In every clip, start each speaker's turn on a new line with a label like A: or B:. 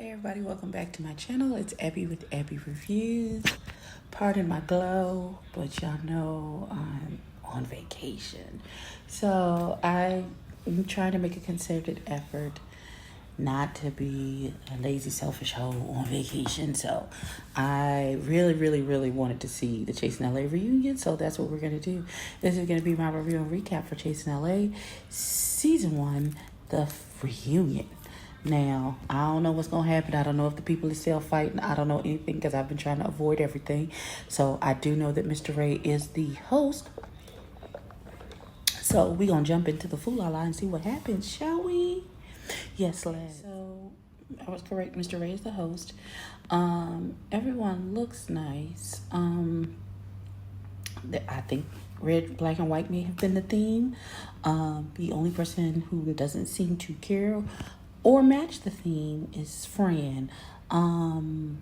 A: Hey everybody, welcome back to my channel. It's Abby with Abby Reviews. Pardon my glow, but y'all know I'm on vacation. So I'm trying to make a concerted effort not to be a lazy, selfish hoe on vacation. So I really wanted to see the Chasing LA reunion. So that's what we're going to do. This is going to be my review and recap for Chasing LA Season 1, the reunion. Now, I don't know what's going to happen. I don't know if the people are still fighting. I don't know anything because I've been trying to avoid everything. So I do know that Mr. Ray is the host. So we're going to jump into the Foolala and see what happens, shall we? Yes, let's. So I was correct. Mr. Ray is the host. Everyone looks nice. I think red, black, and white may have been the theme. The only person who doesn't seem to care or match the theme is Fran. Fran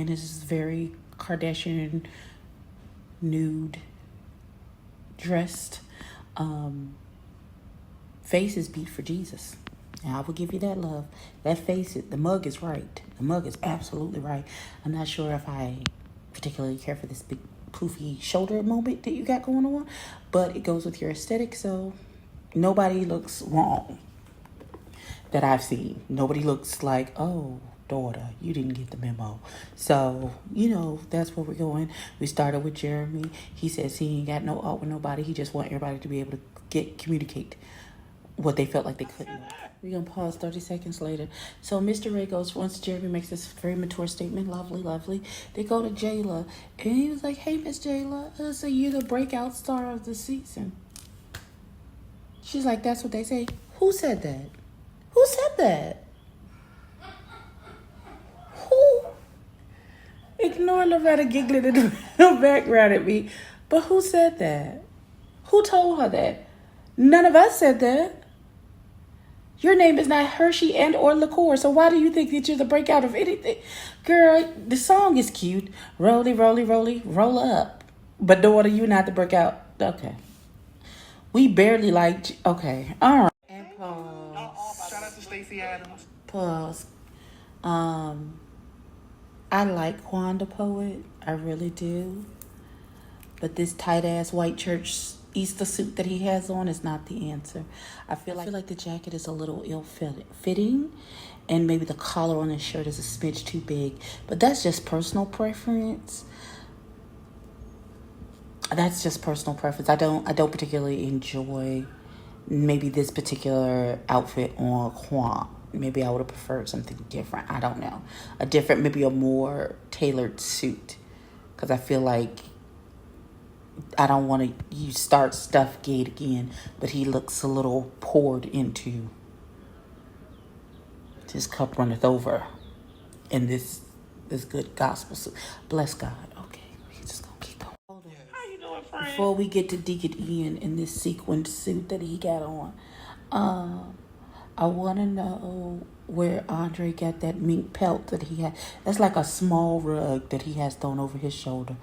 A: is very Kardashian nude dressed. Face is beat for Jesus. And I will give you that love. That face, the mug is right. The mug is absolutely right. I'm not sure if I particularly care for this big poofy shoulder moment that you got going on, but it goes with your aesthetic, so nobody looks wrong that I've seen. Nobody looks like, oh, daughter, you didn't get the memo. So, that's where we're going. We started with Jeremy. He says he ain't got no art with nobody. He just want everybody to be able to communicate what they felt like they couldn't. We're going to pause 30 seconds later. So Mr. Ray goes, once Jeremy makes this very mature statement, lovely, they go to Jayla. And he was like, hey, Miss Jayla, so you're the breakout star of the season. She's like, that's what they say. Who said that? Who said that? Who? Ignore Loretta giggling in the background at me. But who said that? Who told her that? None of us said that. Your name is not Hershey and or Liqueur, so why do you think that you're the breakout of anything? Girl, the song is cute. Roly, roll up. But daughter, you're not the breakout. Okay. We barely liked. Okay. All right. And pause.
B: Shout out to Stacey Adams.
A: Pause. I like Quan the Poet. I really do. But this tight ass white church Easter suit that he has on is not the answer. I feel like the jacket is a little ill-fitting, and maybe the collar on his shirt is a smidge too big. But that's just personal preference. I don't particularly enjoy maybe this particular outfit on Quan. Maybe I would have preferred something different. I don't know. Maybe a more tailored suit. Because I feel like I don't want to start Stuff Gate again, but he looks a little poured into. His cup runneth over in this good gospel suit. Bless God. Okay, we just gonna keep going. Hold on.
B: How you doing, friend?
A: Before we get to Deacon Ian in this sequined suit that he got on, I want to know where Andre got that mink pelt that he had. That's like a small rug that he has thrown over his shoulder.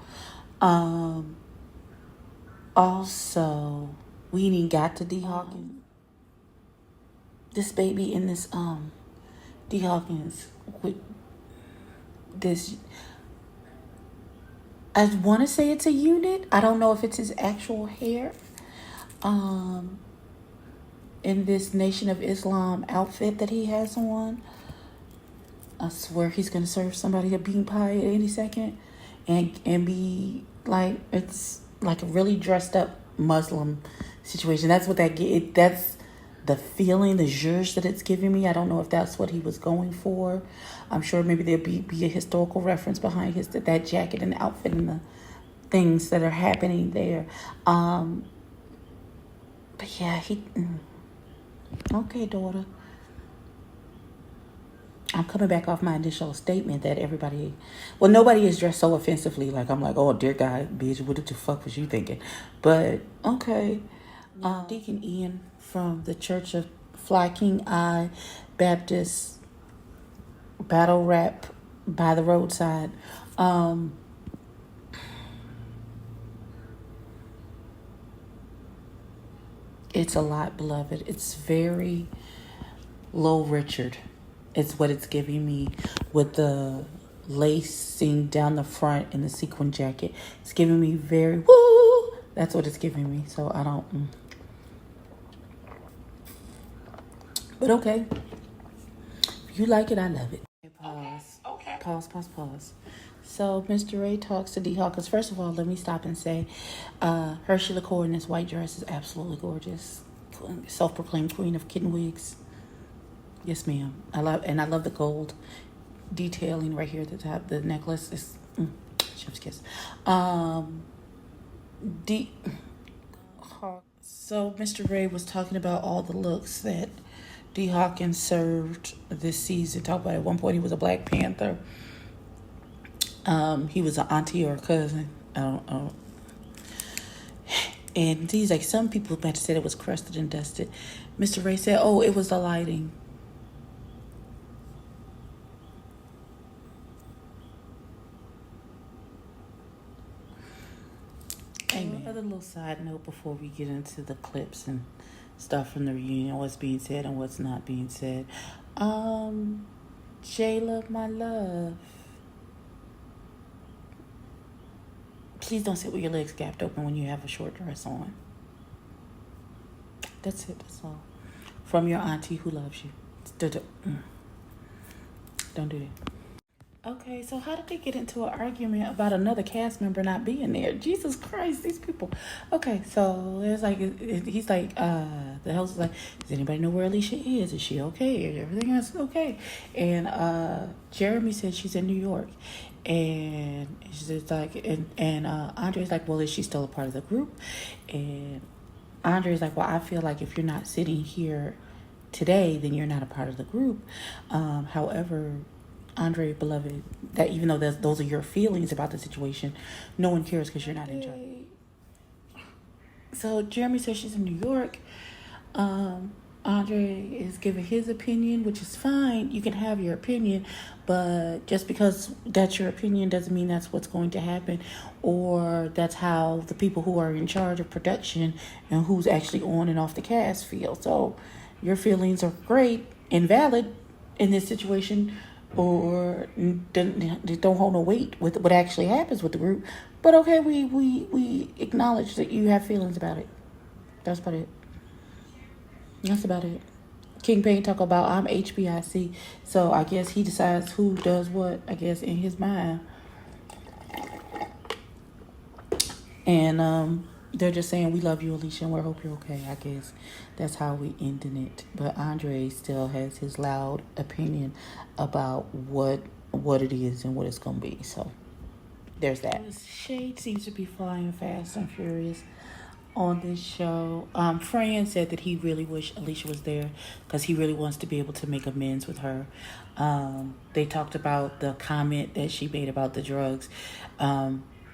A: Also, we ain't even got to D. Hawkins. This baby in this D. Hawkins with this. I want to say it's a unit. I don't know if it's his actual hair. In this Nation of Islam outfit that he has on. I swear he's gonna serve somebody a bean pie at any second, and be like, it's like a really dressed up Muslim situation. That's what that's the feeling, the zhuzh that it's giving me. I don't know if that's what he was going for. I'm sure maybe there'll be a historical reference behind that jacket and the outfit and the things that are happening there. But yeah, okay, daughter. I'm coming back off my initial statement that nobody is dressed so offensively. Like, I'm like, oh, dear God, bitch, what the fuck was you thinking? But, okay. Deacon Ian from the Church of Fly King Eye Baptist Battle Rap by the roadside. It's a lot, beloved. It's very Low Richard. It's what it's giving me with the lacing down the front and the sequin jacket. It's giving me very woo. That's what it's giving me. So I don't. But okay. If you like it, I love it. Pause.
B: Okay.
A: Pause. So Mr. Ray talks to D Hawkins. First of all, let me stop and say, Hershey LaCour in this white dress is absolutely gorgeous. Self-proclaimed queen of kitten wigs. Yes, ma'am. I love the gold detailing right here at the top. The necklace is chef's kiss. So Mr. Ray was talking about all the looks that D Hawkins served this season. Talk about at one point he was a Black Panther. He was an auntie or a cousin. I don't. And he's like, some people might have said it was crusted and dusted. Mr. Ray said, oh, it was the lighting. Amen. Another little side note before we get into the clips and stuff from the reunion, what's being said and what's not being said. Jayla, my love. Please don't sit with your legs gapped open when you have a short dress on. That's it. That's all. From your auntie who loves you. Don't do that. Okay, so how did they get into an argument about another cast member not being there? Jesus Christ, these people. Okay, so it's like, he's like, the host is like, does anybody know where Alicia is? Is she okay? Everything else is okay? And Jeremy said she's in New York. And she's like, and Andre's like, well, is she still a part of the group? And Andre's like, well, I feel like if you're not sitting here today, then you're not a part of the group. However, Andre, beloved, that even though those are your feelings about the situation, no one cares because you're not in charge. So Jeremy says she's in New York. Andre is giving his opinion, which is fine. You can have your opinion, but just because that's your opinion doesn't mean that's what's going to happen, or that's how the people who are in charge of production and who's actually on and off the cast feel. So your feelings are great and valid in this situation, or don't hold no weight with what actually happens with the group. But okay, we acknowledge that you have feelings about it. That's about it. That's about it. King Payne talk about I'm HBIC, so I guess he decides who does what, I guess, in his mind. And they're just saying, we love you, Alicia, and we hope you're okay. I guess that's how we ending it. But Andre still has his loud opinion about what it is and what it's going to be. So there's that. Shade seems to be flying fast and furious on this show. Fran said that he really wished Alicia was there because he really wants to be able to make amends with her. They talked about the comment that she made about the drugs.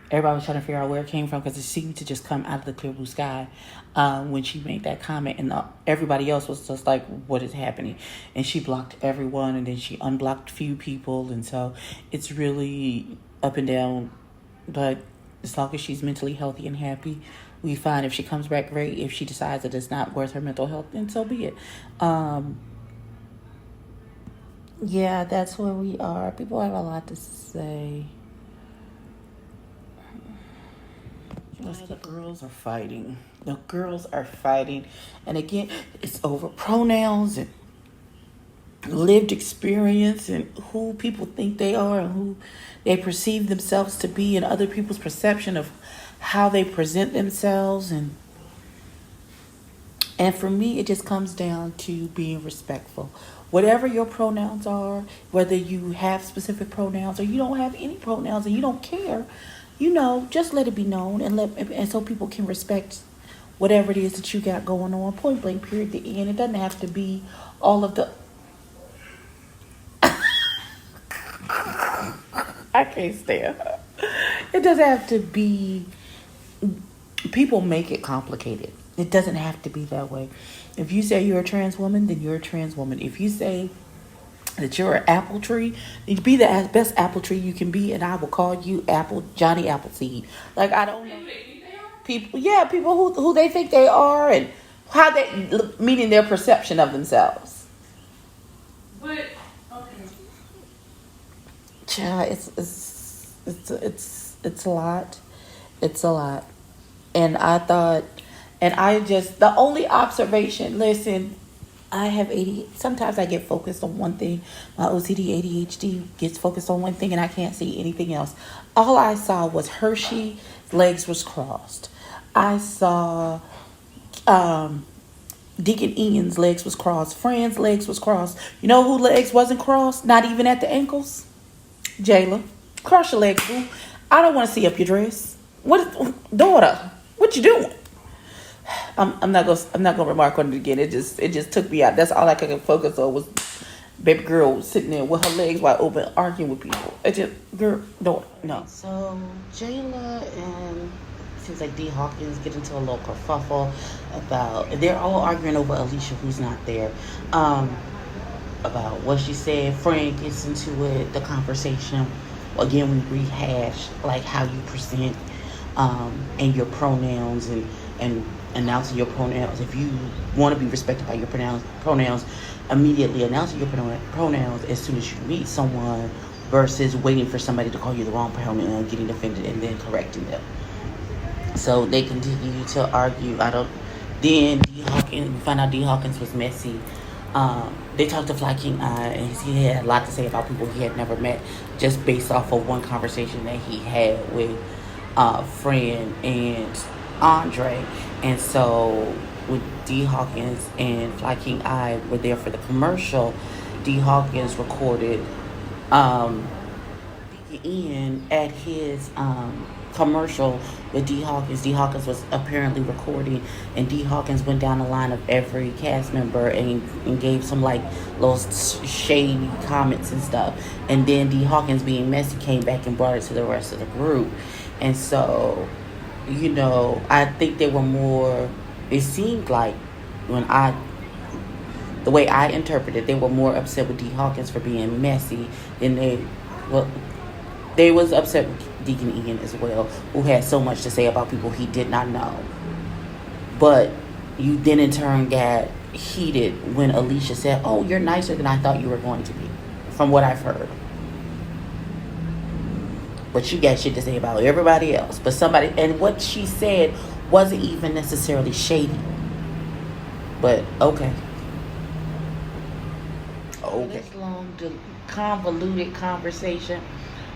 A: Everybody was trying to figure out where it came from because it seemed to just come out of the clear blue sky when she made that comment. And everybody else was just like, what is happening? And she blocked everyone, and then she unblocked few people. And so it's really up and down. But as long as she's mentally healthy and happy, we find if she comes back, great. If she decides that it's not worth her mental health, then so be it. Yeah, that's where we are. People have a lot to say. The girls are fighting. The girls are fighting. And again, it's over pronouns and lived experience and who people think they are and who they perceive themselves to be and other people's perception of how they present themselves. And for me, it just comes down to being respectful. Whatever your pronouns are, whether you have specific pronouns or you don't have any pronouns and you don't care, just let it be known and so people can respect whatever it is that you got going on. Point blank, period, the end. It doesn't have to be all of the... I can't stand her. It doesn't have to be... People make it complicated. It doesn't have to be that way. If you say you're a trans woman, then you're a trans woman. If you say that you're an apple tree, you be the best apple tree you can be, and I will call you Johnny Appleseed. Like, I don't know. People who they think they are and how they, meaning their perception of themselves.
C: But
A: Yeah, it's a lot. It's a lot. And I thought, and I just, the only observation, listen, I have ADHD. Sometimes I get focused on one thing. My OCD, ADHD gets focused on one thing and I can't see anything else. All I saw was Hershey legs was crossed. I saw Deacon Ian's legs was crossed. Fran's legs was crossed. You know who legs wasn't crossed? Not even at the ankles? Jayla. Cross your legs, boo. I don't want to see up your dress. What, daughter? What you doing? I'm not gonna remark on it again. It just took me out. That's all I could focus on was baby girl sitting there with her legs wide open arguing with people. It just, girl, don't, no. So Jayla and seems like D Hawkins get into a little kerfuffle about, they're all arguing over Alicia who's not there, about what she said. Frank gets into it, the conversation. Again, we rehash like how you present and your pronouns and announcing your pronouns. If you want to be respected by your pronouns, immediately announcing your pronouns as soon as you meet someone versus waiting for somebody to call you the wrong pronoun, getting offended, and then correcting them. So they continue to argue. Then D Hawkins, we found out D Hawkins was messy. They talked to Fly King Eye, and he had a lot to say about people he had never met, just based off of one conversation that he had with Fran and Andre. And so with D Hawkins and Fly King Eye were there for the commercial, D Hawkins recorded Ian at his commercial with D Hawkins. D Hawkins was apparently recording, and D Hawkins went down the line of every cast member and gave some like little shady comments and stuff. And then D Hawkins, being messy, came back and brought it to the rest of the group. And so, you know, I think they were more, it seemed like the way I interpreted, they were more upset with D Hawkins for being messy than they was upset with Deacon Ian as well, who had so much to say about people he did not know. But you then in turn got heated when Alicia said, "Oh, you're nicer than I thought you were going to be," from what I've heard. But you got shit to say about everybody else. But somebody, and what she said wasn't even necessarily shady. But okay. This long, convoluted conversation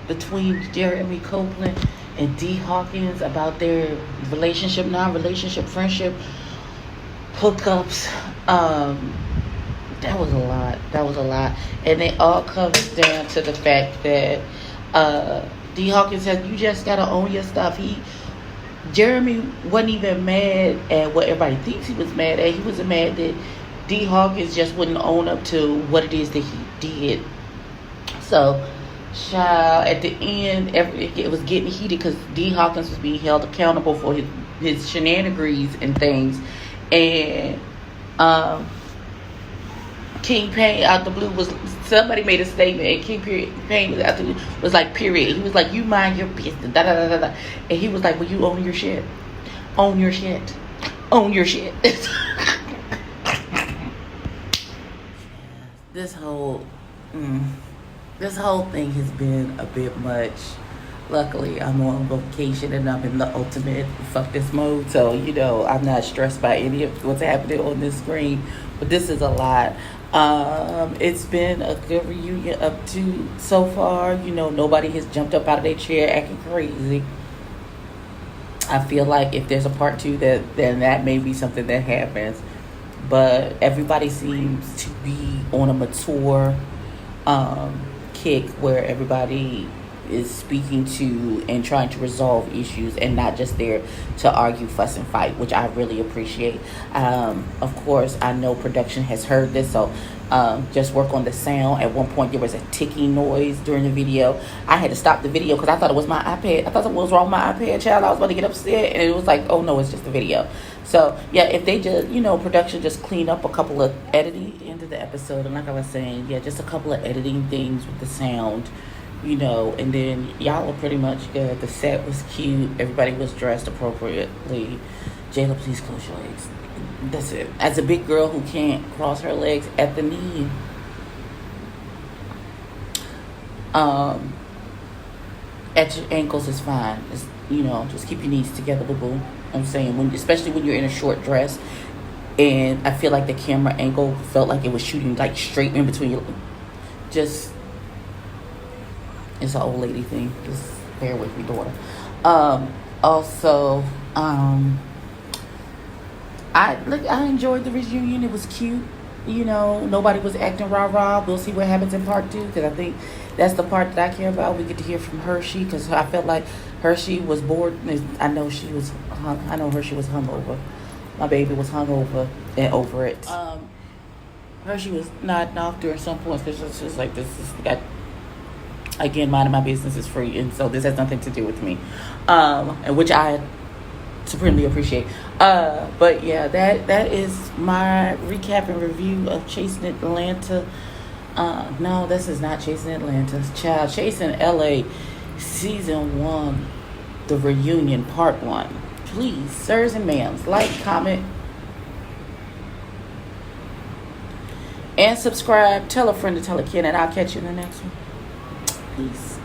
A: between Jeremy Copeland and D Hawkins about their relationship, non-relationship, friendship, hookups. That was a lot. And it all comes down to the fact that D Hawkins said, you just gotta own your stuff. Jeremy wasn't even mad at what everybody thinks he was mad at. He was mad that D Hawkins just wouldn't own up to what it is that he did. So, child, at the end, it was getting heated because D Hawkins was being held accountable for his shenanigans and things. And King Payne out the blue somebody made a statement, and King Payne was out the blue, was like, period. He was like, you mind your business, da da da da da. And he was like, well, you own your shit. Own your shit. Own your shit. This whole thing has been a bit much. Luckily, I'm on vacation and I'm in the ultimate fuck this mode. So, you know, I'm not stressed by any of what's happening on this screen. But this is a lot. It's been a good reunion up to so far. You know, nobody has jumped up out of their chair acting crazy. I feel like if there's a part 2, then that may be something that happens. But everybody seems to be on a mature kick where everybody is speaking to and trying to resolve issues and not just there to argue, fuss, and fight, which I really appreciate. Of course, I know production has heard this, so just work on the sound. At one point, there was a ticking noise during the video. I had to stop the video because I thought it was my iPad. I thought something was wrong with my iPad, child. I was about to get upset, and it was like, oh no, it's just the video. So, yeah, if they just, you know, production just clean up a couple of editing into the episode, and like I was saying, yeah, just a couple of editing things with the sound, you know, and then y'all were pretty much good. The set was cute. Everybody was dressed appropriately. Jayla, please close your legs. That's it. As a big girl who can't cross her legs at the knee, at your ankles is fine. It's, just keep your knees together, boo boo. I'm saying, especially when you're in a short dress, and I feel like the camera angle felt like it was shooting like straight in between your. Just, it's an old lady thing. Just bear with me, daughter. Also, I enjoyed the reunion. It was cute. Nobody was acting rah-rah. We'll see what happens in part 2, because I think that's the part that I care about. We get to hear from Hershey, because I felt like Hershey was bored. I know Hershey was hungover. My baby was hungover and over it. Hershey was nodding off during some points, because it's just like, again, minding my business is free, and so this has nothing to do with me, and which I supremely appreciate. But yeah, that is my recap and review of Chasing Atlanta. No, this is not Chasing Atlanta. Child, Chasing LA Season 1, the reunion, Part 1. Please, sirs and ma'ams, like, comment, and subscribe. Tell a friend to tell a kid, and I'll catch you in the next one. Peace.